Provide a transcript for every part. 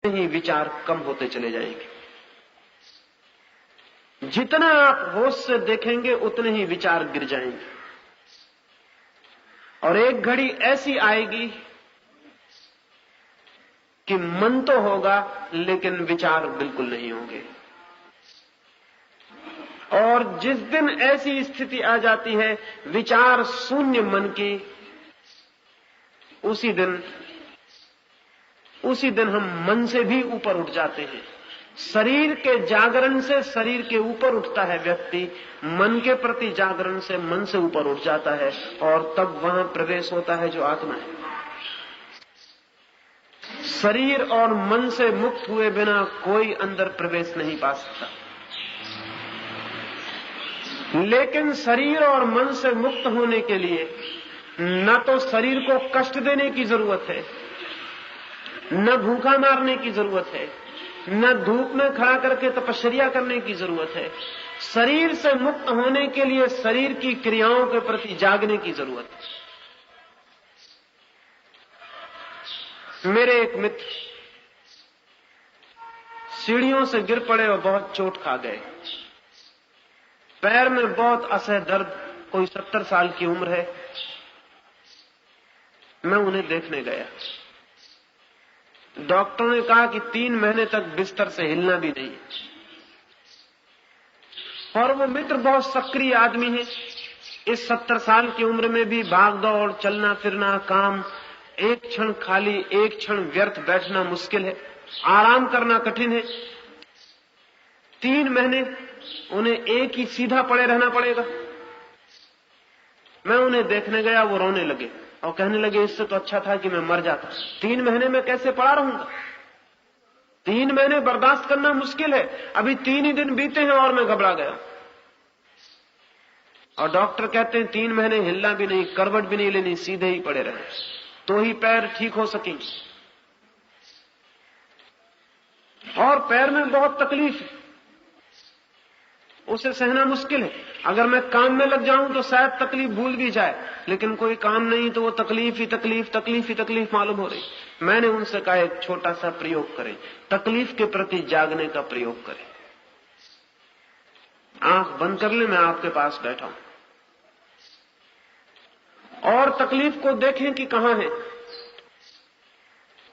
ही विचार कम होते चले जाएंगे। जितना आप होश से देखेंगे उतने ही विचार गिर जाएंगे, और एक घड़ी ऐसी आएगी कि मन तो होगा लेकिन विचार बिल्कुल नहीं होंगे। और जिस दिन ऐसी स्थिति आ जाती है विचार शून्य मन की, उसी दिन हम मन से भी ऊपर उठ जाते हैं। शरीर के जागरण से शरीर के ऊपर उठता है व्यक्ति, मन के प्रति जागरण से मन से ऊपर उठ जाता है, और तब वहां प्रवेश होता है जो आत्मा है। शरीर और मन से मुक्त हुए बिना कोई अंदर प्रवेश नहीं पा सकता। लेकिन शरीर और मन से मुक्त होने के लिए न तो शरीर को कष्ट देने की जरूरत है, न भूखा मारने की जरूरत है, न धूप में खड़ा करके तपस्या करने की जरूरत है। शरीर से मुक्त होने के लिए शरीर की क्रियाओं के प्रति जागने की जरूरत है। मेरे एक मित्र सीढ़ियों से गिर पड़े और बहुत चोट खा गए। पैर में बहुत असह दर्द, कोई 70 साल की उम्र है। मैं उन्हें देखने गया। डॉक्टरों ने कहा कि 3 महीने तक बिस्तर से हिलना भी नहीं। और वो मित्र बहुत सक्रिय आदमी है। इस 70 साल की उम्र में भी भाग दौड़, चलना फिरना, काम, एक क्षण खाली, एक क्षण व्यर्थ बैठना मुश्किल है, आराम करना कठिन है। 3 महीने उन्हें एक ही सीधा पड़े रहना पड़ेगा। मैं उन्हें देखने गया, वो रोने लगे और कहने लगे इससे तो अच्छा था कि मैं मर जाता। 3 महीने में कैसे पड़ा रहूंगा? 3 महीने बर्दाश्त करना मुश्किल है। अभी 3 ही दिन बीते हैं और मैं घबरा गया। और डॉक्टर कहते हैं 3 महीने हिलना भी नहीं, करवट भी नहीं लेनी, सीधे ही पड़े रहे तो ही पैर ठीक हो सकेंगे। और पैर में बहुत तकलीफ है, उसे सहना मुश्किल है। अगर मैं काम में लग जाऊं तो शायद तकलीफ भूल भी जाए, लेकिन कोई काम नहीं तो वो तकलीफ ही तकलीफ मालूम हो रही। मैंने उनसे कहा एक छोटा सा प्रयोग करें, तकलीफ के प्रति जागने का प्रयोग करें। आंख बंद कर ले, मैं आपके पास बैठा हूं, और तकलीफ को देखें कि कहां है,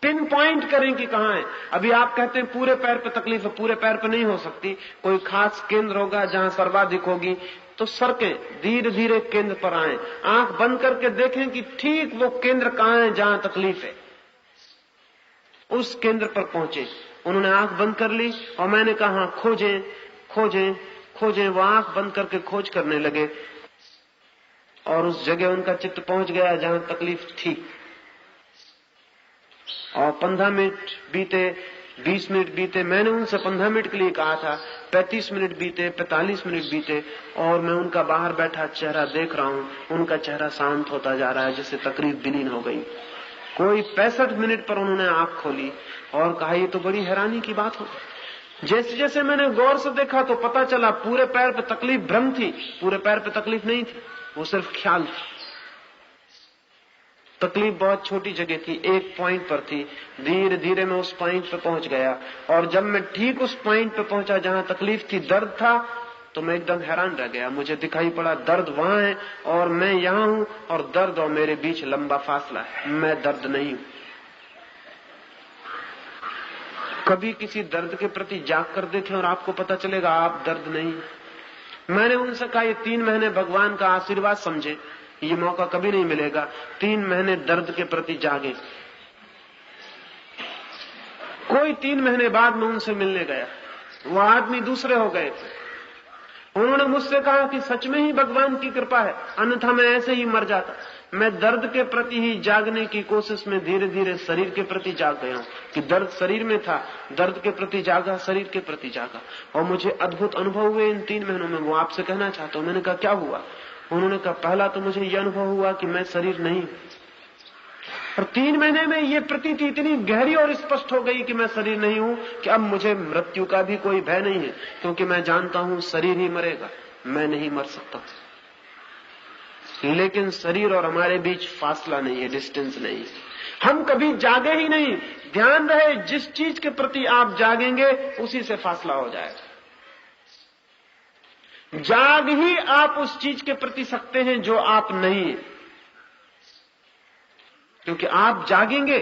पिन पॉइंट करें कि कहां है। अभी आप कहते हैं पूरे पैर पे तकलीफ है, पूरे पैर पे नहीं हो सकती, कोई खास केंद्र होगा जहां सर्वाधिक होगी, तो सरकें, धीरे धीरे केंद्र पर आए, आंख बंद करके देखें कि ठीक वो केंद्र कहां है जहां तकलीफ है, उस केंद्र पर पहुंचे। उन्होंने आंख बंद कर ली और मैंने कहा खोजें खोजें खोजें। वो आंख बंद करके खोज करने लगे और उस जगह उनका चित्त पहुंच गया जहां तकलीफ थी। और 15 मिनट बीते, 20 मिनट बीते, मैंने उनसे 15 मिनट के लिए कहा था, 35 मिनट बीते, 45 मिनट बीते, और मैं उनका बाहर बैठा चेहरा देख रहा हूं। उनका चेहरा शांत होता जा रहा है, जैसे तकलीफ विलीन हो गई। कोई 65 मिनट पर उन्होंने आंख खोली और कहा ये तो बड़ी हैरानी की बात हो। जैसे जैसे मैंने गौर से देखा तो पता चला पूरे पैर पे तकलीफ भ्रम थी, पूरे पैर पे तकलीफ नहीं थी, वो सिर्फ ख्याल थी। तकलीफ बहुत छोटी जगह थी, एक पॉइंट पर थी। धीरे धीरे मैं उस पॉइंट पे पहुंच गया, और जब मैं ठीक उस पॉइंट पे पहुंचा जहां तकलीफ थी, दर्द था, तो मैं एकदम हैरान रह गया। मुझे दिखाई पड़ा दर्द वहां है और मैं यहां हूं, और दर्द और मेरे बीच लंबा फासला है। मैं दर्द नहीं हूं। कभी किसी दर्द के प्रति जाग कर देखें और आपको पता चलेगा आप दर्द नहीं। मैंने उनसे कहा ये 3 महीने भगवान का आशीर्वाद समझे, ये मौका कभी नहीं मिलेगा। 3 महीने दर्द के प्रति जागे। कोई 3 महीने बाद मैं उनसे मिलने गया, वो आदमी दूसरे हो गए थे। उन्होंने मुझसे कहा कि सच में ही भगवान की कृपा है, अन्यथा मैं ऐसे ही मर जाता। मैं दर्द के प्रति ही जागने की कोशिश में धीरे धीरे शरीर के प्रति जाग गया हूं, कि दर्द शरीर में था, दर्द के प्रति जागा, शरीर के प्रति जागा, और मुझे अद्भुत अनुभव हुए इन 3 महीनों में। वो आपसे कहना चाहता हूं। मैंने कहा क्या हुआ? उन्होंने कहा पहला तो मुझे यह अनुभव हुआ कि मैं शरीर नहीं, और 3 महीने में ये प्रतीति इतनी गहरी और स्पष्ट हो गई कि मैं शरीर नहीं हूं, कि अब मुझे मृत्यु का भी कोई भय नहीं है, क्योंकि मैं जानता हूं शरीर ही मरेगा, मैं नहीं मर सकता। लेकिन शरीर और हमारे बीच फासला नहीं है, डिस्टेंस नहीं है। हम कभी जागे ही नहीं। ध्यान रहे, जिस चीज के प्रति आप जागेंगे उसी से फासला हो जाएगा। जाग ही आप उस चीज के प्रति सकते हैं जो आप नहीं हैं, क्योंकि आप जागेंगे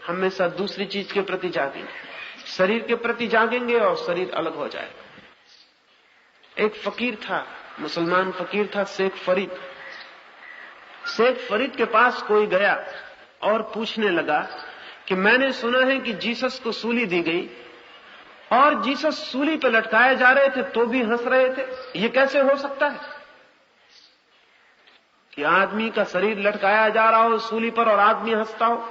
हमेशा दूसरी चीज के प्रति जागेंगे। शरीर के प्रति जागेंगे और शरीर अलग हो जाएगा। एक फकीर था, मुसलमान फकीर था, शेख फरीद। शेख फरीद के पास कोई गया और पूछने लगा कि मैंने सुना है कि जीसस को सूली दी गई और जीसस सूली पर लटकाए जा रहे थे तो भी हंस रहे थे, ये कैसे हो सकता है कि आदमी का शरीर लटकाया जा रहा हो सूली पर और आदमी हंसता हो?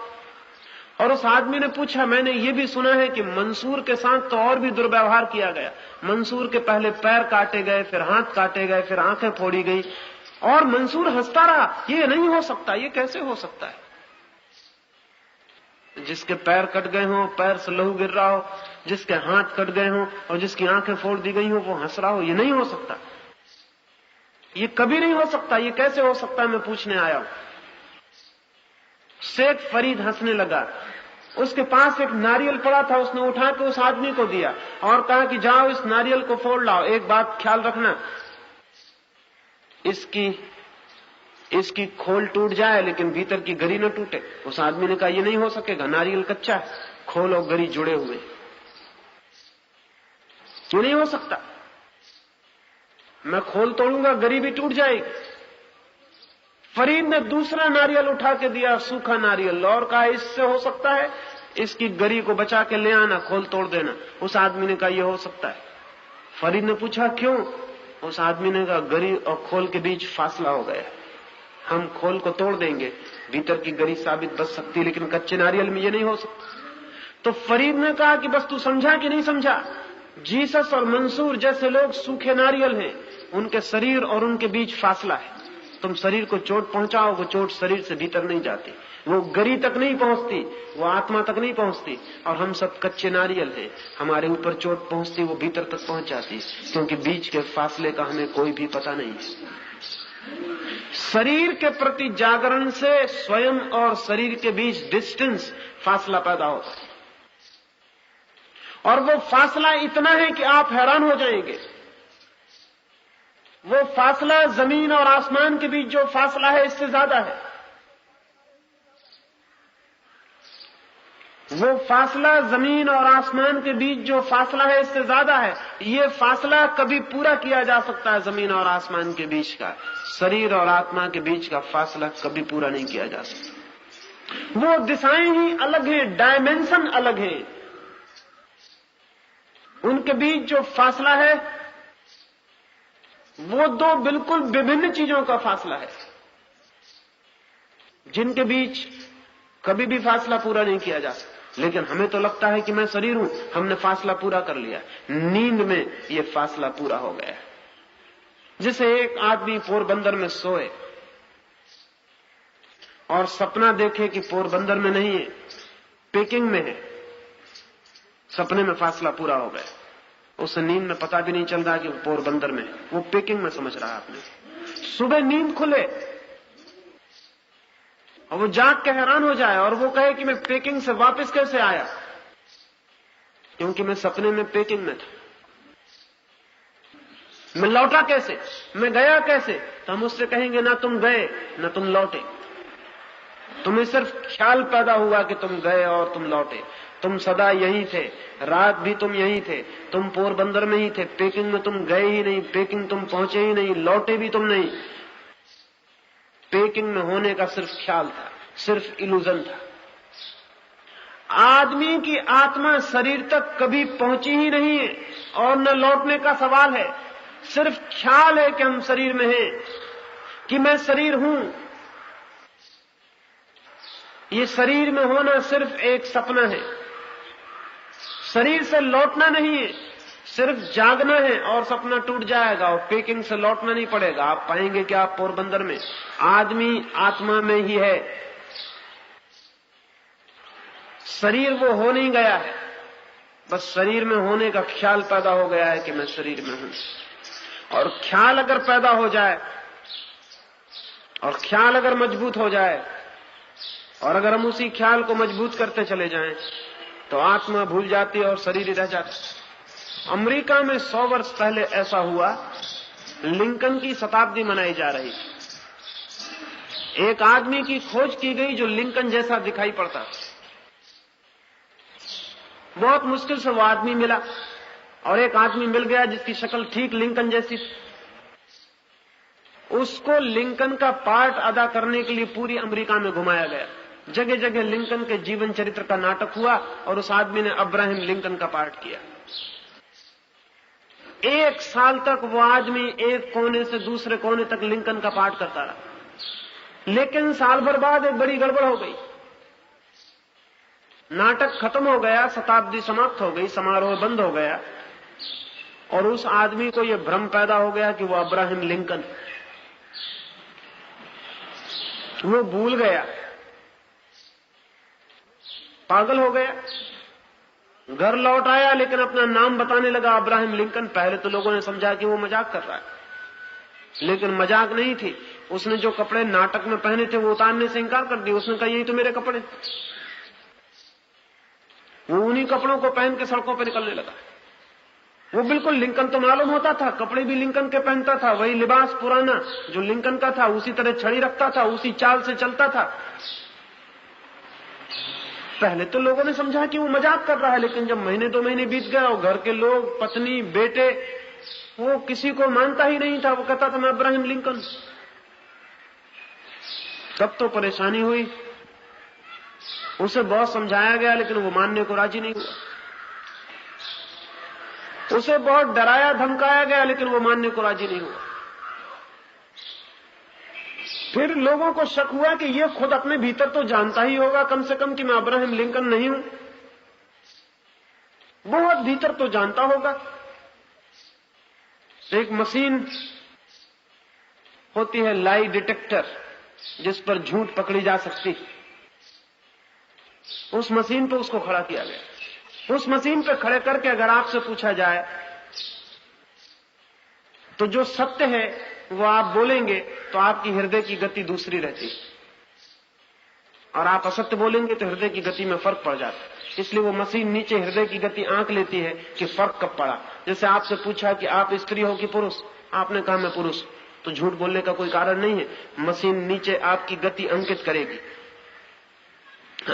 और उस आदमी ने पूछा, मैंने ये भी सुना है कि मंसूर के साथ तो और भी दुर्व्यवहार किया गया। मंसूर के पहले पैर काटे गए, फिर हाथ काटे गए, फिर आंखें फोड़ी गई और मंसूर हंसता रहा। ये नहीं हो सकता, ये कैसे हो सकता है? जिसके पैर कट गए हों, पैर से लहू गिर रहा हो, जिसके हाथ कट गए हों और जिसकी आंखें फोड़ दी गई हो, वो हंस रहा हो, ये नहीं हो सकता, ये कभी नहीं हो सकता, ये कैसे हो सकता है? मैं पूछने आया हूं। शेख फरीद हंसने लगा। उसके पास एक नारियल पड़ा था, उसने उठा के उस आदमी को दिया और कहा कि जाओ इस नारियल को फोड़ लाओ। एक बात ख्याल रखना, इसकी खोल टूट जाए लेकिन भीतर की गरी न टूटे। उस आदमी ने कहा ये नहीं हो सकेगा, नारियल कच्चा है, खोल और गरी जुड़े हुए, ये नहीं हो सकता। मैं खोल तोड़ूंगा, गरी भी टूट जाएगी। फरीद ने दूसरा नारियल उठा के दिया, सूखा नारियल, और कहा इससे हो सकता है, इसकी गरी को बचा के ले आना, खोल तोड़ देना। उस आदमी ने कहा यह हो सकता है। फरीद ने पूछा क्यों? उस आदमी ने कहा गरी और खोल के बीच फासला हो गया, हम खोल को तोड़ देंगे, भीतर की गरी साबित बच सकती, लेकिन कच्चे नारियल में यह नहीं हो सकता। तो फरीद ने कहा कि बस तू समझा कि नहीं समझा? जीसस और मंसूर जैसे लोग सूखे नारियल हैं, उनके शरीर और उनके बीच फासला है। तुम शरीर को चोट पहुंचाओ, वो चोट शरीर से भीतर नहीं जाती, वो गरी तक नहीं पहुंचती, वो आत्मा तक नहीं पहुंचती। और हम सब कच्चे नारियल हैं, हमारे ऊपर चोट पहुंचती, वो भीतर तक पहुंच जाती, क्योंकि बीच के फासले का हमें कोई भी पता नहीं है। शरीर के प्रति जागरण से स्वयं और शरीर के बीच डिस्टेंस, फासला पैदा होता है, और वो फासला इतना है कि आप हैरान हो जाएंगे। वो फासला जमीन और आसमान के बीच जो फासला है इससे ज्यादा है। वो फासला जमीन और आसमान के बीच जो फासला है इससे ज्यादा है। ये फासला कभी पूरा किया जा सकता है जमीन और आसमान के बीच का, शरीर और आत्मा के बीच का फासला कभी पूरा नहीं किया जा सकता। वो दिशाएं ही अलग हैं, डायमेंशन अलग हैं, उनके बीच जो फासला है वो दो बिल्कुल विभिन्न चीजों का फासला है, जिनके बीच कभी भी फासला पूरा नहीं किया जा सकता। लेकिन हमें तो लगता है कि मैं शरीर हूं, हमने फासला पूरा कर लिया। नींद में ये फासला पूरा हो गया। जैसे एक आदमी पोरबंदर में सोए और सपना देखे कि पोरबंदर में नहीं है, पेकिंग में है, सपने में फासला पूरा हो गया। उसे नींद में पता भी नहीं चल रहा कि वो पोरबंदर में, वो पेकिंग में समझ रहा है आपने। सुबह नींद खुले और वो जाग के हैरान हो जाए और वो कहे कि मैं पेकिंग से वापस कैसे आया, क्योंकि मैं सपने में पेकिंग में था। मैं लौटा कैसे, मैं गया कैसे? तो हम उससे कहेंगे ना तुम गए ना तुम लौटे, तुम्हें सिर्फ ख्याल पैदा हुआ कि तुम गए और तुम लौटे। तुम सदा यहीं थे, रात भी तुम यहीं थे, तुम पोरबंदर में ही थे, पेकिंग में तुम गए ही नहीं, पेकिंग तुम पहुंचे ही नहीं, लौटे भी तुम नहीं। पेकिंग में होने का सिर्फ ख्याल था, सिर्फ इल्यूजन था। आदमी की आत्मा शरीर तक कभी पहुंची ही नहीं है और न लौटने का सवाल है। सिर्फ ख्याल है कि हम शरीर में हैं, कि मैं शरीर हूं। ये शरीर में होना सिर्फ एक सपना है, शरीर से लौटना नहीं है, सिर्फ जागना है और सपना टूट जाएगा और पेकिंग से लौटना नहीं पड़ेगा। आप पाएंगे कि आप पोरबंदर में, आदमी आत्मा में ही है, शरीर वो हो नहीं गया है, बस शरीर में होने का ख्याल पैदा हो गया है कि मैं शरीर में हूं। और ख्याल अगर पैदा हो जाए और ख्याल अगर मजबूत हो जाए और अगर हम उसी ख्याल को मजबूत करते चले जाएं तो आत्मा भूल जाती है और शरीर ही रह जाता। अमेरिका में 100 वर्ष पहले ऐसा हुआ, लिंकन की शताब्दी मनाई जा रही थी। एक आदमी की खोज की गई जो लिंकन जैसा दिखाई पड़ता। बहुत मुश्किल से वो आदमी मिला और एक आदमी मिल गया जिसकी शक्ल ठीक लिंकन जैसी थी। उसको लिंकन का पार्ट अदा करने के लिए पूरी अमेरिका में घुमाया गया। जगह जगह लिंकन के जीवन चरित्र का नाटक हुआ और उस आदमी ने अब्राहम लिंकन का पार्ट किया। 1 साल तक वो आदमी एक कोने से दूसरे कोने तक लिंकन का पार्ट करता रहा। लेकिन साल भर बाद एक बड़ी गड़बड़ हो गई। नाटक खत्म हो गया, शताब्दी समाप्त हो गई, समारोह बंद हो गया और उस आदमी को यह भ्रम पैदा हो गया कि वो अब्राहम लिंकन। वो भूल गया, पागल हो गया। घर लौट आया लेकिन अपना नाम बताने लगा अब्राहम लिंकन। पहले तो लोगों ने समझा कि वो मजाक कर रहा है, लेकिन मजाक नहीं थी। उसने जो कपड़े नाटक में पहने थे वो उतारने से इंकार कर दिया। उसने कहा यही तो मेरे कपड़े। वो उन्हीं कपड़ों को पहन के सड़कों पर निकलने लगा। वो बिल्कुल लिंकन तो मालूम होता था, कपड़े भी लिंकन के पहनता था, वही लिबास पुराना जो लिंकन का था, उसी तरह छड़ी रखता था, उसी चाल से चलता था। पहले तो लोगों ने समझा कि वो मजाक कर रहा है, लेकिन जब महीने 2 महीने बीत गए और घर के लोग, पत्नी, बेटे, वो किसी को मानता ही नहीं था। वो कहता था मैं अब्राहम लिंकन। तब तो परेशानी हुई। उसे बहुत समझाया गया लेकिन वो मानने को राजी नहीं हुआ। उसे बहुत डराया धमकाया गया लेकिन वो मानने को राजी नहीं हुआ। फिर लोगों को शक हुआ कि ये खुद अपने भीतर तो जानता ही होगा कम से कम कि मैं अब्राहम लिंकन नहीं हूं। बहुत भीतर तो जानता होगा। एक मशीन होती है लाई डिटेक्टर, जिस पर झूठ पकड़ी जा सकती। उस मशीन पर उसको खड़ा किया गया। उस मशीन पर खड़े करके अगर आपसे पूछा जाए तो जो सत्य है वो आप बोलेंगे तो आपकी हृदय की गति दूसरी रहती, और आप असत्य बोलेंगे तो हृदय की गति में फर्क पड़ जाता है। इसलिए वो मशीन नीचे हृदय की गति आंक लेती है कि फर्क कब पड़ा। जैसे आपसे पूछा कि आप स्त्री हो कि पुरुष, आपने कहा मैं पुरुष, तो झूठ बोलने का कोई कारण नहीं है। मशीन नीचे आपकी गति अंकित करेगी।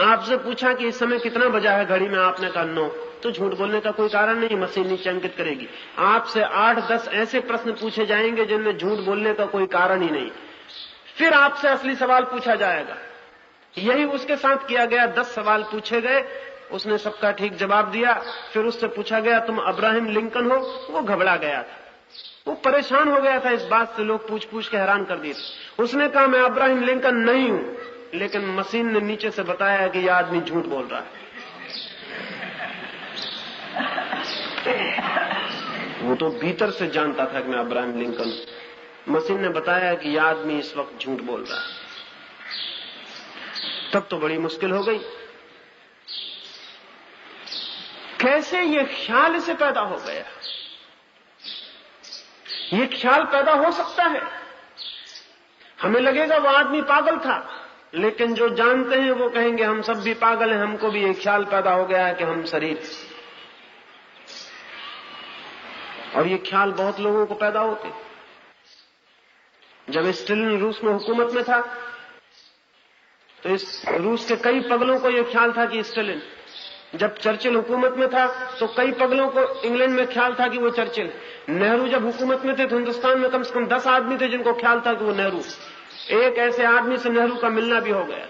आपसे पूछा कि इस समय कितना बजा है घड़ी में, आपने कहा 9, तो झूठ बोलने का कोई कारण नहीं, मशीन नीचे अंकित करेगी। आपसे 8-10 ऐसे प्रश्न पूछे जाएंगे जिनमें झूठ बोलने का कोई कारण ही नहीं। फिर आपसे असली सवाल पूछा जाएगा। यही उसके साथ किया गया। 10 सवाल पूछे गए, उसने सबका ठीक जवाब दिया। फिर उससे पूछा गया तुम अब्राहम लिंकन हो? वो घबरा गया था, वो परेशान हो गया था इस बात से। लोग पूछ पूछ के हैरान कर दिए। उसने कहा मैं अब्राहम लिंकन नहीं हूं, लेकिन मशीन ने नीचे से बताया कि यह आदमी झूठ बोल रहा है। वो तो भीतर से जानता था कि मैं अब्राहम लिंकन हूं। मशीन ने बताया कि यह आदमी इस वक्त झूठ बोल रहा है। तब तो बड़ी मुश्किल हो गई। कैसे ये ख्याल इसे पैदा हो गया? ये ख्याल पैदा हो सकता है। हमें लगेगा वो आदमी पागल था, लेकिन जो जानते हैं वो कहेंगे हम सब भी पागल हैं, हमको भी ये ख्याल पैदा हो गया है कि हम शरीर। और ये ख्याल बहुत लोगों को पैदा होते। जब स्टालिन रूस में हुकूमत में था तो इस रूस के कई पगलों को यह ख्याल था कि स्टालिन। जब चर्चिल हुकूमत में था तो कई पगलों को इंग्लैंड में ख्याल था कि वो चर्चिल। नेहरू जब हुकूमत में थे तो हिंदुस्तान में कम से कम 10 आदमी थे जिनको ख्याल था कि वो नेहरू। एक ऐसे आदमी से नेहरू का मिलना भी हो गया।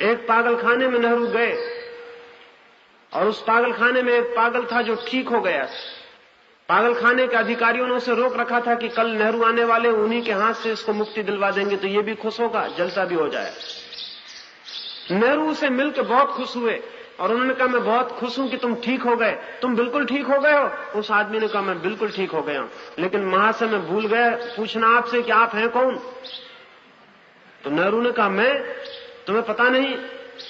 एक पागलखाने में नेहरू गए और उस पागलखाने में एक पागल था जो ठीक हो गया। पागलखाने के अधिकारियों ने उसे रोक रखा था कि कल नेहरू आने वाले, उन्हीं के हाथ से इसको मुक्ति दिलवा देंगे तो ये भी खुश होगा, जलसा भी हो जाए। नेहरू से मिलकर बहुत खुश हुए और उन्होंने कहा मैं बहुत खुश हूं कि तुम ठीक हो गए। तुम बिल्कुल ठीक हो गए हो? उस आदमी ने कहा मैं बिल्कुल ठीक हो गया हूं, लेकिन महाशय मैं भूल गया पूछना आपसे कि आप हैं कौन? तो नेहरू ने कहा मैं, तुम्हें पता नहीं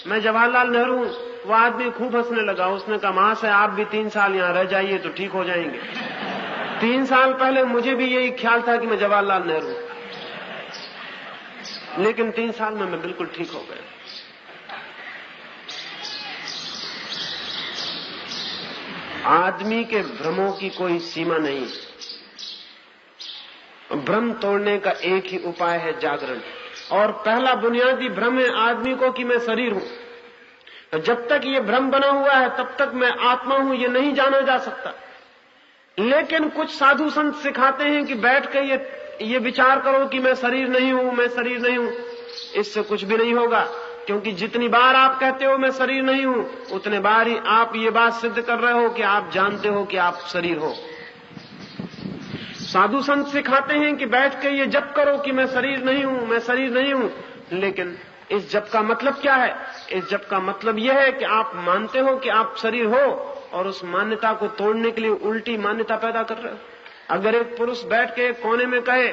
मैं जवाहरलाल नेहरू हूं। वो आदमी खूब हंसने लगा। उसने कहा महाशय आप भी 3 साल यहां रह जाइए तो ठीक हो जाएंगे। 3 साल पहले मुझे भी यही ख्याल था कि मैं जवाहरलाल नेहरू। लेकिन 3 साल में मैं बिल्कुल ठीक हो गया। आदमी के भ्रमों की कोई सीमा नहीं। भ्रम तोड़ने का एक ही उपाय है, जागरण। और पहला बुनियादी भ्रम है आदमी को कि मैं शरीर हूं। जब तक ये भ्रम बना हुआ है तब तक मैं आत्मा हूं ये नहीं जाना जा सकता। लेकिन कुछ साधु संत सिखाते हैं कि बैठ कर ये विचार करो कि मैं शरीर नहीं हूं, मैं शरीर नहीं हूं। इससे कुछ भी नहीं होगा, क्योंकि जितनी बार आप कहते हो मैं शरीर नहीं हूं, उतने बार ही आप ये बात सिद्ध कर रहे हो कि आप जानते हो कि आप शरीर हो। साधु संत सिखाते हैं कि बैठ के ये जप करो कि मैं शरीर नहीं हूं, मैं शरीर नहीं हूं। लेकिन इस जप का मतलब क्या है? इस जप का मतलब यह है कि आप मानते हो कि आप शरीर हो और उस मान्यता को तोड़ने के लिए उल्टी मान्यता पैदा कर रहे हो। अगर एक पुरुष बैठ के एक कोने में कहे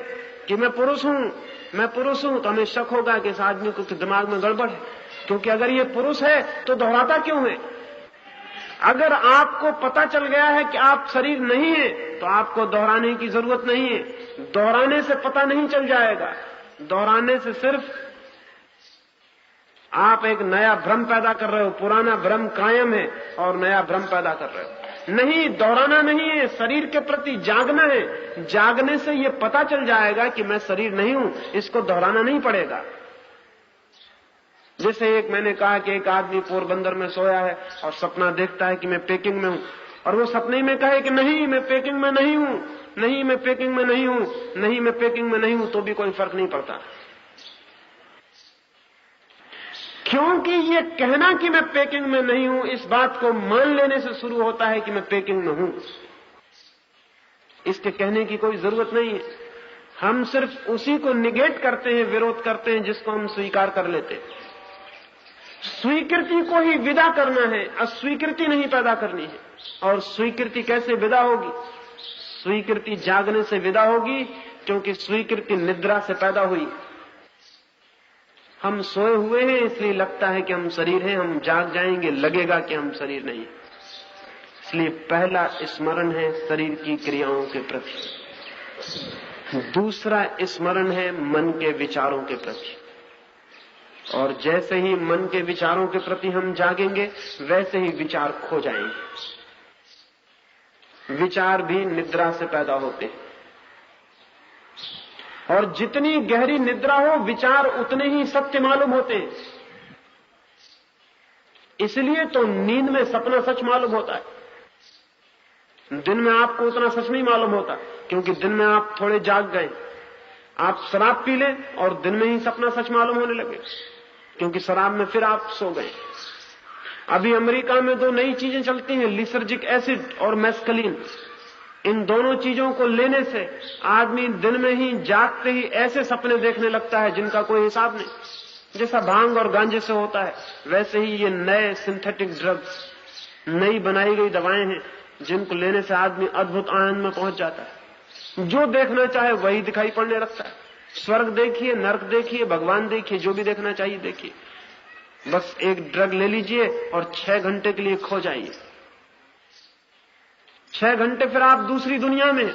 कि मैं पुरुष हूं, मैं पुरुष हूं, तो हमें शक होगा कि इस आदमी को दिमाग में गड़बड़ है, क्योंकि अगर ये पुरुष है तो दोहराता क्यों है? अगर आपको पता चल गया है कि आप शरीर नहीं है तो आपको दोहराने की जरूरत नहीं है। दोहराने से पता नहीं चल जाएगा, दोहराने से सिर्फ आप एक नया भ्रम पैदा कर रहे हो। पुराना भ्रम कायम है और नया भ्रम पैदा कर रहे हो। नहीं, दोहराना नहीं है, शरीर के प्रति जागना है। जागने से ये पता चल जाएगा कि मैं शरीर नहीं हूं, इसको दोहराना नहीं पड़ेगा। जैसे एक मैंने कहा कि एक आदमी पोरबंदर में सोया है और सपना देखता है कि मैं पेकिंग में हूं, और वो सपने में कहे कि नहीं मैं पेकिंग में नहीं हूं, नहीं मैं पेकिंग में नहीं हूं, नहीं मैं पेकिंग में नहीं हूं, तो भी कोई फर्क नहीं पड़ता, क्योंकि ये कहना कि मैं पेकिंग में नहीं हूं इस बात को मान लेने से शुरू होता है कि मैं पेकिंग में हूं। इसके कहने की कोई जरूरत नहीं है। हम सिर्फ उसी को निगेट करते हैं, विरोध करते हैं जिसको हम स्वीकार कर लेते हैं। स्वीकृति को ही विदा करना है, अस्वीकृति नहीं पैदा करनी है। और स्वीकृति कैसे विदा होगी? स्वीकृति जागने से विदा होगी, क्योंकि स्वीकृति निद्रा से पैदा हुई। हम सोए हुए हैं इसलिए लगता है कि हम शरीर हैं, हम जाग जाएंगे लगेगा कि हम शरीर नहीं। इसलिए पहला स्मरण है शरीर की क्रियाओं के प्रति, दूसरा स्मरण है मन के विचारों के प्रति। और जैसे ही मन के विचारों के प्रति हम जागेंगे वैसे ही विचार खो जाएंगे। विचार भी निद्रा से पैदा होते हैं, और जितनी गहरी निद्रा हो विचार उतने ही सत्य मालूम होते हैं। इसलिए तो नींद में सपना सच मालूम होता है, दिन में आपको उतना सच नहीं मालूम होता, क्योंकि दिन में आप थोड़े जाग गए। आप शराब पी लें और दिन में ही सपना सच मालूम होने लगे, क्योंकि शराब में फिर आप सो गए। अभी अमेरिका में 2 नई चीजें चलती हैं, लिसर्जिक एसिड और मैस्कलीन। इन दोनों चीजों को लेने से आदमी दिन में ही जागते ही ऐसे सपने देखने लगता है जिनका कोई हिसाब नहीं। जैसा भांग और गांजे से होता है, वैसे ही ये नए सिंथेटिक ड्रग्स, नई बनाई गई दवाएं हैं जिनको लेने से आदमी अद्भुत आनंद में पहुंच जाता है। जो देखना चाहे वही दिखाई पड़ने लगता है। स्वर्ग देखिए, नरक देखिए, भगवान देखिए, जो भी देखना चाहिए देखिए। बस एक ड्रग ले लीजिए और 6 घंटे के लिए खो जाइए। 6 घंटे फिर आप दूसरी दुनिया में।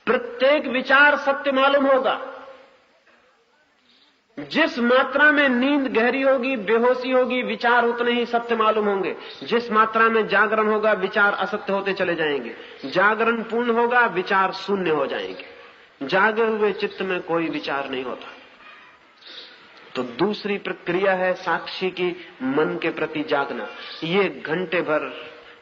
प्रत्येक विचार सत्य मालूम होगा। जिस मात्रा में नींद गहरी होगी, बेहोशी होगी, विचार उतने ही सत्य मालूम होंगे। जिस मात्रा में जागरण होगा, विचार असत्य होते चले जाएंगे। जागरण पूर्ण होगा, विचार शून्य हो जाएंगे। जागे हुए चित्त में कोई विचार नहीं होता। तो दूसरी प्रक्रिया है साक्षी की मन के प्रति जागना। ये घंटे भर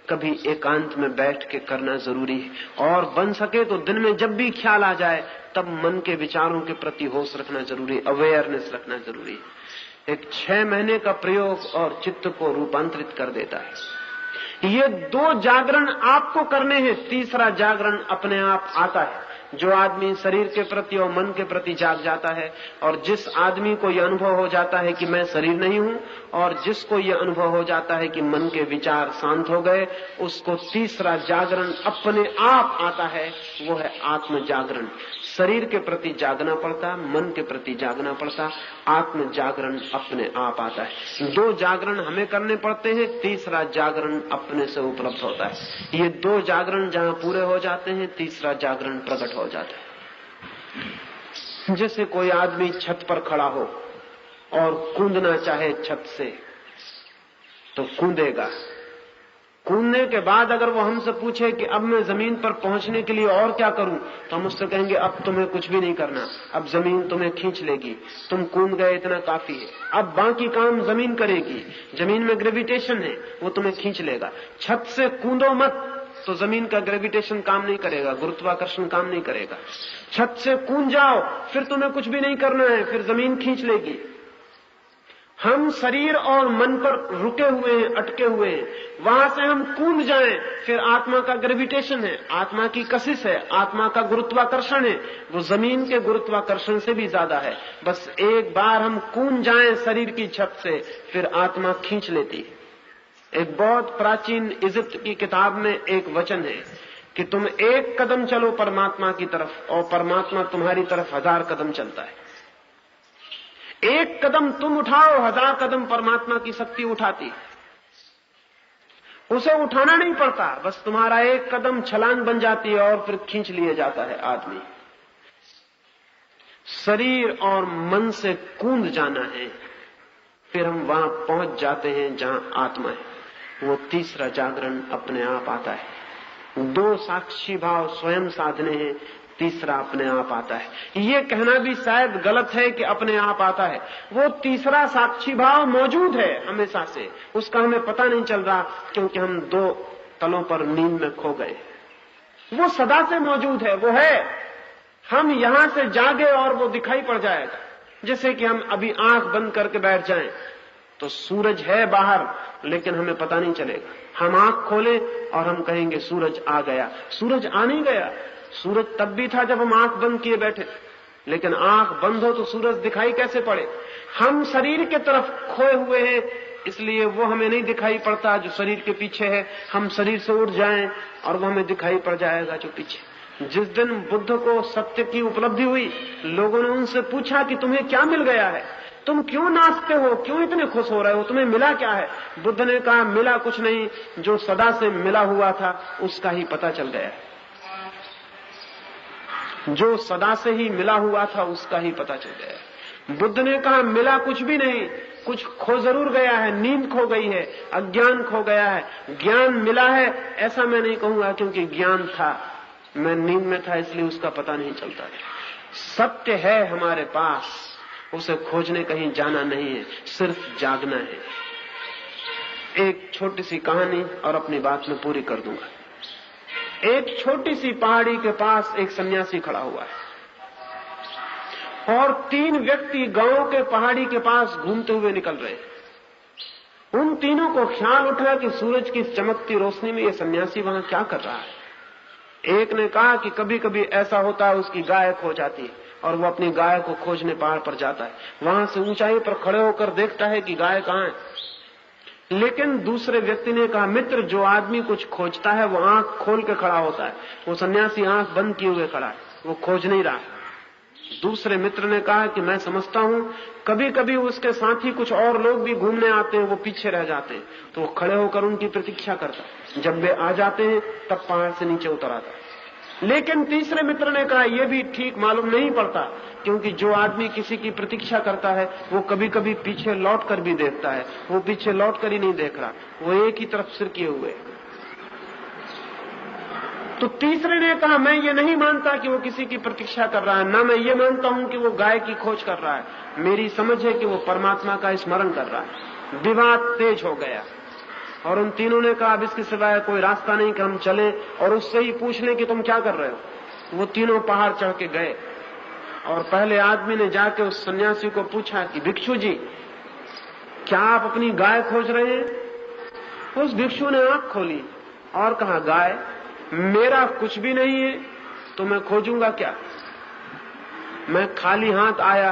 कभी एकांत में बैठ के करना जरूरी है, और बन सके तो दिन में जब भी ख्याल आ जाए तब मन के विचारों के प्रति होश रखना जरूरी है, अवेयरनेस रखना जरूरी है। एक 6 महीने का प्रयोग और चित्त को रूपांतरित कर देता है। ये 2 जागरण आपको करने हैं, तीसरा जागरण अपने आप आता है। जो आदमी शरीर के प्रति और मन के प्रति जाग जाता है, और जिस आदमी को यह अनुभव हो जाता है कि मैं शरीर नहीं हूं, और जिसको यह अनुभव हो जाता है कि मन के विचार शांत हो गए, उसको तीसरा जागरण अपने आप आता है, वो है आत्म जागरण। शरीर के प्रति जागना पड़ता, मन के प्रति जागना पड़ता, आत्म जागरण अपने आप आता है। 2 जागरण हमें करने पड़ते हैं, तीसरा जागरण अपने से उपलब्ध होता है। ये 2 जागरण जहां पूरे हो जाते हैं, तीसरा जागरण प्रकट हो जाता है। जैसे कोई आदमी छत पर खड़ा हो और कूदना चाहे छत से तो कूदेगा। कूदने के बाद अगर वो हमसे पूछे कि अब मैं जमीन पर पहुंचने के लिए और क्या करूं, तो हम उससे कहेंगे अब तुम्हें कुछ भी नहीं करना, अब जमीन तुम्हें खींच लेगी, तुम कूद गए इतना काफी है, अब बाकी काम जमीन करेगी। जमीन में ग्रेविटेशन है, वो तुम्हें खींच लेगा। छत से कूदो मत, तो जमीन का ग्रेविटेशन काम नहीं करेगा, गुरुत्वाकर्षण काम नहीं करेगा। छत से कूद जाओ, फिर तुम्हें कुछ भी नहीं करना है, फिर जमीन खींच लेगी। हम शरीर और मन पर रुके हुए हैं, अटके हुए हैं, वहां से हम कूद जाएं, फिर आत्मा का ग्रेविटेशन है, आत्मा की कशिश है, आत्मा का गुरुत्वाकर्षण है, वो जमीन के गुरुत्वाकर्षण से भी ज्यादा है। बस एक बार हम कूद जाएं शरीर की छत से, फिर आत्मा खींच लेती है। एक बहुत प्राचीन इजिप्ट की किताब में एक वचन है कि तुम एक कदम चलो परमात्मा की तरफ और परमात्मा तुम्हारी तरफ 1000 कदम चलता है। एक कदम तुम उठाओ, 1000 कदम परमात्मा की शक्ति उठाती। उसे उठाना नहीं पड़ता, बस तुम्हारा एक कदम छलांग बन जाती है और फिर खींच लिया जाता है आदमी। शरीर और मन से कूद जाना है, फिर हम वहां पहुंच जाते हैं जहां आत्मा है। वो तीसरा जागरण अपने आप आता है। 2 साक्षी भाव स्वयं साधने हैं, तीसरा अपने आप आता है। ये कहना भी शायद गलत है कि अपने आप आता है। वो तीसरा साक्षी भाव मौजूद है हमेशा से, उसका हमें पता नहीं चल रहा क्योंकि हम 2 तलों पर नींद में खो गए। वो सदा से मौजूद है, वो है। हम यहां से जागे और वो दिखाई पड़ जाएगा। जैसे कि हम अभी आंख बंद करके बैठ जाएं तो सूरज है बाहर, लेकिन हमें पता नहीं चलेगा। हम आंख खोलें और हम कहेंगे सूरज आ गया। सूरज आ नहीं गया। सूरज तब भी था जब हम आंख बंद किए बैठे, लेकिन आंख बंद हो तो सूरज दिखाई कैसे पड़े। हम शरीर के तरफ खोए हुए हैं, इसलिए वो हमें नहीं दिखाई पड़ता जो शरीर के पीछे है। हम शरीर से उठ जाएं और वो हमें दिखाई पड़ जाएगा जो पीछे। जिस दिन बुद्ध को सत्य की उपलब्धि हुई, लोगों ने उनसे पूछा कि तुम्हें क्या मिल गया है, तुम क्यों नाचते हो, क्यों इतने खुश हो रहे हो, तुम्हें मिला क्या है। बुद्ध ने कहा मिला कुछ नहीं, जो सदा से मिला हुआ था उसका ही पता चल गया। जो सदा से ही मिला हुआ था उसका ही पता चल गया। बुद्ध ने कहा मिला कुछ भी नहीं, कुछ खो जरूर गया है, नींद खो गई है, अज्ञान खो गया है। ज्ञान मिला है ऐसा मैं नहीं कहूंगा, क्योंकि ज्ञान था, मैं नींद में था इसलिए उसका पता नहीं चलता। सत्य है हमारे पास, उसे खोजने कहीं जाना नहीं है, सिर्फ जागना है। एक छोटी सी कहानी और अपनी बात में पूरी कर दूंगा। एक छोटी सी पहाड़ी के पास एक सन्यासी खड़ा हुआ है और 3 व्यक्ति गांव के पहाड़ी के पास घूमते हुए निकल रहे। उन तीनों को ख्याल उठा कि सूरज की चमकती रोशनी में ये सन्यासी वहां क्या कर रहा है। एक ने कहा कि कभी कभी ऐसा होता है उसकी गाय खो जाती है और वो अपनी गाय को खोजने पहाड़ पर जाता है। वहां से ऊंचाई पर खड़े होकर देखता है कि गाय कहां है। लेकिन दूसरे व्यक्ति ने कहा मित्र, जो आदमी कुछ खोजता है वो आंख खोल के खड़ा होता है, वो सन्यासी आंख बंद किए हुए खड़ा है, वो खोज नहीं रहा। दूसरे मित्र ने कहा कि मैं समझता हूं कभी कभी उसके साथ ही कुछ और लोग भी घूमने आते हैं, वो पीछे रह जाते हैं, तो वो खड़े होकर उनकी प्रतीक्षा करता है। जब वे आ जाते हैं तब पहाड़ से नीचे उतर आता है। लेकिन तीसरे मित्र ने कहा यह भी ठीक मालूम नहीं पड़ता, क्योंकि जो आदमी किसी की प्रतीक्षा करता है वो कभी कभी पीछे लौट कर भी देखता है, वो पीछे लौट कर ही नहीं देख रहा, वो एक ही तरफ सिर किए हुए। तो तीसरे ने कहा मैं ये नहीं मानता कि वो किसी की प्रतीक्षा कर रहा है, ना मैं ये मानता हूं कि वो गाय की खोज कर रहा है, मेरी समझ है कि वो परमात्मा का स्मरण कर रहा है। विवाद तेज हो गया और उन तीनों ने कहा अब इसके सिवाय कोई रास्ता नहीं कि हम चलें और उससे ही पूछ लें कि तुम क्या कर रहे हो। वो तीनों पहाड़ चढ़ के गए और पहले आदमी ने जाके उस सन्यासी को पूछा कि भिक्षु जी, क्या आप अपनी गाय खोज रहे हैं। उस भिक्षु ने आंख खोली और कहा गाय, मेरा कुछ भी नहीं है तो मैं खोजूंगा क्या। मैं खाली हाथ आया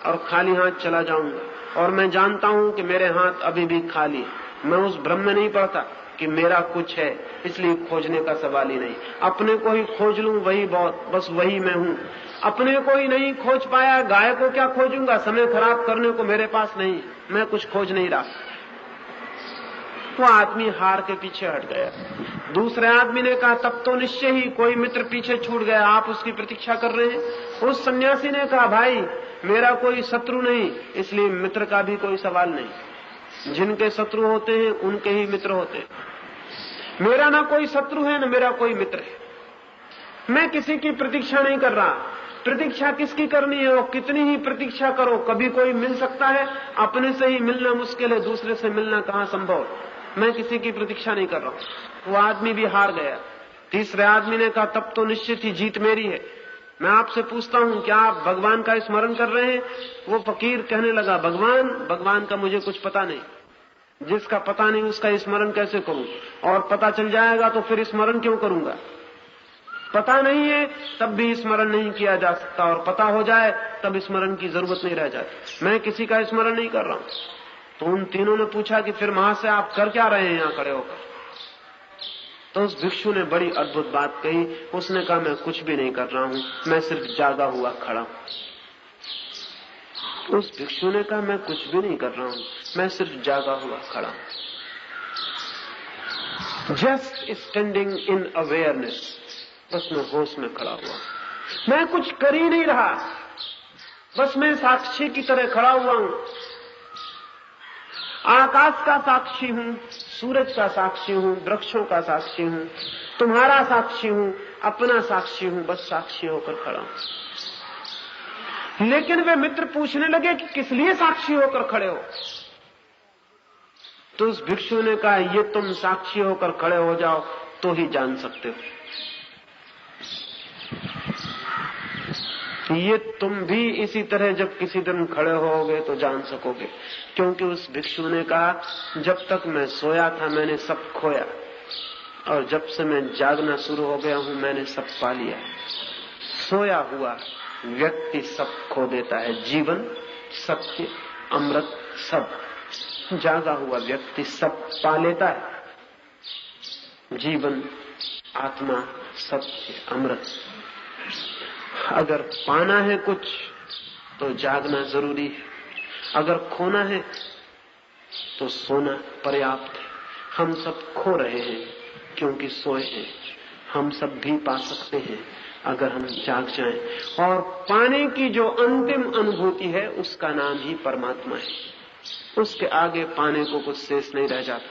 और खाली हाथ चला जाऊंगा और मैं जानता हूं कि मेरे हाथ अभी भी खाली है। मैं उस भ्रम में नहीं पड़ता कि मेरा कुछ है, इसलिए खोजने का सवाल ही नहीं। अपने को ही खोज लूं वही बहुत, बस वही मैं हूं। अपने को ही नहीं खोज पाया, गाय को क्या खोजूंगा, समय खराब करने को मेरे पास नहीं, मैं कुछ खोज नहीं रहा। वो आदमी हार के पीछे हट गया। दूसरे आदमी ने कहा, तब तो निश्चय ही कोई मित्र पीछे छूट गया, आप उसकी प्रतीक्षा कर रहे हैं। उस सन्यासी ने कहा, भाई मेरा कोई शत्रु नहीं, इसलिए मित्र का भी कोई सवाल नहीं। जिनके शत्रु होते हैं उनके ही मित्र होते हैं। मेरा ना कोई शत्रु है, न मेरा कोई मित्र है। मैं किसी की प्रतीक्षा नहीं कर रहा। प्रतीक्षा किसकी करनी है? और कितनी ही प्रतीक्षा करो, कभी कोई मिल सकता है। अपने से ही मिलना मुश्किल है, दूसरे से मिलना कहां संभव। मैं किसी की प्रतीक्षा नहीं कर रहा हूं। वो आदमी भी हार गया। तीसरे आदमी ने कहा, तब तो निश्चित ही जीत मेरी है। मैं आपसे पूछता हूं, क्या आप भगवान का स्मरण कर रहे हैं? वो फकीर कहने लगा, भगवान का मुझे कुछ पता नहीं। जिसका पता नहीं उसका स्मरण कैसे करूं? और पता चल जाएगा तो फिर स्मरण क्यों करूंगा? पता नहीं है तब भी स्मरण नहीं किया जा सकता, और पता हो जाए तब स्मरण की जरूरत नहीं रह जाती। मैं किसी का स्मरण नहीं कर रहा हूं। तो उन तीनों ने पूछा कि फिर महाशय आप कर क्या रहे हैं यहां खड़े होकर? तो उस भिक्षु ने बड़ी अद्भुत बात कही। उसने कहा, मैं कुछ भी नहीं कर रहा हूं, मैं सिर्फ जागा हुआ खड़ा हूं। उस भिक्षु ने कहा, मैं कुछ भी नहीं कर रहा हूं, मैं सिर्फ जागा हुआ खड़ा हूं। जस्ट स्टैंडिंग इन अवेयरनेस, बस मैं होश में खड़ा हुआ। मैं कुछ कर ही नहीं रहा, बस मैं साक्षी की तरह खड़ा हुआ हूं। आकाश का साक्षी हूं, सूरज का साक्षी हूं, वृक्षों का साक्षी हूं, तुम्हारा साक्षी हूं, अपना साक्षी हूं, बस साक्षी होकर खड़ा हूं। लेकिन वे मित्र पूछने लगे कि किस लिए साक्षी होकर खड़े हो? तो उस भिक्षु ने कहा, ये तुम साक्षी होकर खड़े हो जाओ तो ही जान सकते हो। ये तुम भी इसी तरह जब किसी दिन खड़े होगे तो जान सकोगे। क्योंकि उस भिक्षु ने कहा, जब तक मैं सोया था मैंने सब खोया, और जब से मैं जागना शुरू हो गया हूं मैंने सब पा लिया। सोया हुआ व्यक्ति सब खो देता है, जीवन, सत्य, अमृत सब। जागा हुआ व्यक्ति सब पा लेता है, जीवन, आत्मा, सत्य, अमृत। अगर पाना है कुछ तो जागना जरूरी है, अगर खोना है तो सोना पर्याप्त है। हम सब खो रहे हैं क्योंकि सोए हैं। हम सब भी पा सकते हैं अगर हम जाग जाएं। और पाने की जो अंतिम अनुभूति है उसका नाम ही परमात्मा है। उसके आगे पाने को कुछ शेष नहीं रह जाता।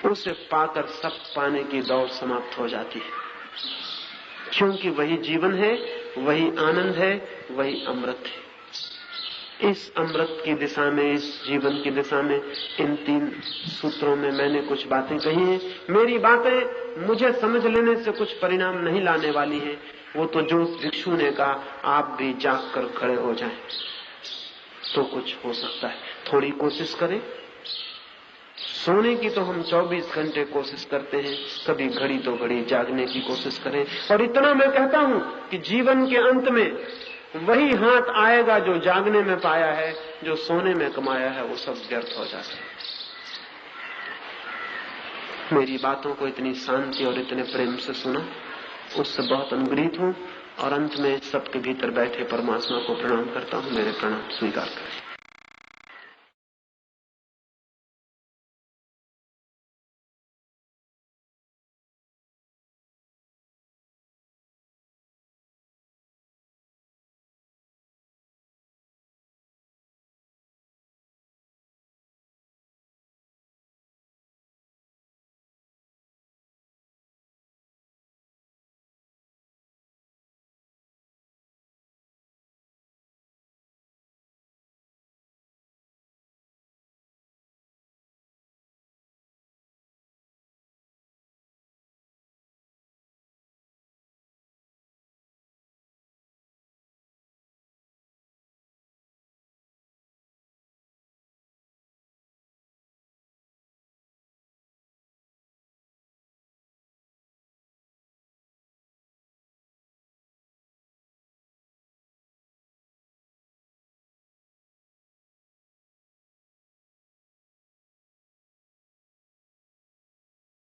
उसे पाकर सब पाने की दौड़ समाप्त हो जाती है, क्योंकि वही जीवन है, वही आनंद है, वही अमृत है। इस अमृत की दिशा में, इस जीवन की दिशा में, इन 3 सूत्रों में मैंने कुछ बातें कही हैं। मेरी बातें मुझे समझ लेने से कुछ परिणाम नहीं लाने वाली हैं। वो तो जो भिक्षु ने कहा, आप भी जाग कर खड़े हो जाएं तो कुछ हो सकता है। थोड़ी कोशिश करें। सोने की तो हम 24 घंटे कोशिश करते हैं, कभी घड़ी तो घड़ी जागने की कोशिश करें। और इतना मैं कहता हूं कि जीवन के अंत में वही हाथ आएगा जो जागने में पाया है, जो सोने में कमाया है वो सब व्यर्थ हो जाता है। मेरी बातों को इतनी शांति और इतने प्रेम से सुना, उससे बहुत अनुग्रहित हूं। और अंत में सबके भीतर बैठे परमात्मा को प्रणाम करता हूं। मेरे प्रणाम स्वीकार करें।